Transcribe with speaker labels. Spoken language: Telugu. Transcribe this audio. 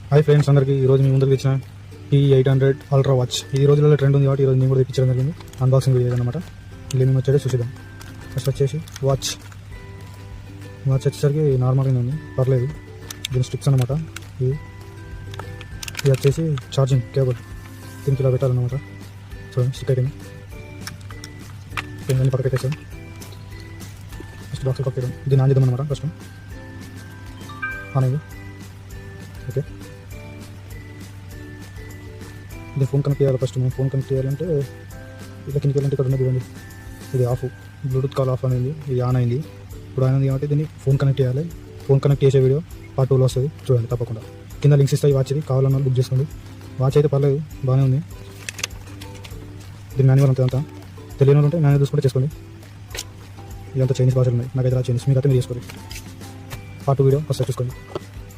Speaker 1: హాయ్ ఫ్రెండ్స్ అందరికీ ఈరోజు మీ ముందుకు తెచ్చిన T800 అల్ట్రా వాచ్. ఈ రోజులలో ట్రెండ్ ఉంది కాబట్టి ఈరోజు నేను కూడా తెప్పించడం జరిగింది. అన్బాక్సింగ్ వీడియో అనమాట. ఇలా మేము వచ్చేది చూసిద్దాం. ఫస్ట్ వచ్చేసి వాచ్ వచ్చేసరికి నార్మల్గానే ఉంది, పర్లేదు. దీని స్ట్రిప్స్ అనమాట. ఇది వచ్చేసి ఛార్జింగ్ కేబుల్, దీనికి ఇలా పెట్టాలన్నమాట. చూడండి స్టిక్ అయిపోయింది. దీన్ని పక్కన పెట్టేసాం. ఫస్ట్ బాక్స్ పక్కన దీన్ని ఆన్ చేద్దాం అనమాట. ఫస్ట్ ఆన్ అయింది. ఓకే, ఇది ఫోన్ కనెక్ట్ చేయాలి. ఫస్ట్ మేము ఫోన్ కనెక్ట్ చేయాలంటే ఇలా కిందకి వెళ్ళంటే ఇక్కడ ఉన్నది ఇవ్వండి. ఇది ఆఫ్, బ్లూటూత్ కాల్ ఆఫ్ అనేది, ఇది ఆన్ అయింది. ఇప్పుడు ఆన్ అయింది కాబట్టి దీన్ని ఫోన్ కనెక్ట్ చేయాలి. ఫోన్ కనెక్ట్ చేసే వీడియో పార్ట్ 2లో వస్తుంది, చూడండి తప్పకుండా. కింద లింక్స్ ఇస్తాయి వాచ్ది, కావాలన్న బుక్ చేసుకోండి. వాచ్ అయితే పర్లేదు, బాగానే ఉంది. దీని మాన్యువల్ అంతా తెలియని వాళ్ళు ఉంటే మాన్యువల్ చూసుకుంటే చేసుకోండి. ఇదంతా చైనీస్ భాషలు ఉన్నాయి, నాకైతే చైనీస్, మీకైతే మీరు చేసుకోండి. పార్ట్ 2 వీడియో వస్తే చూసుకోండి.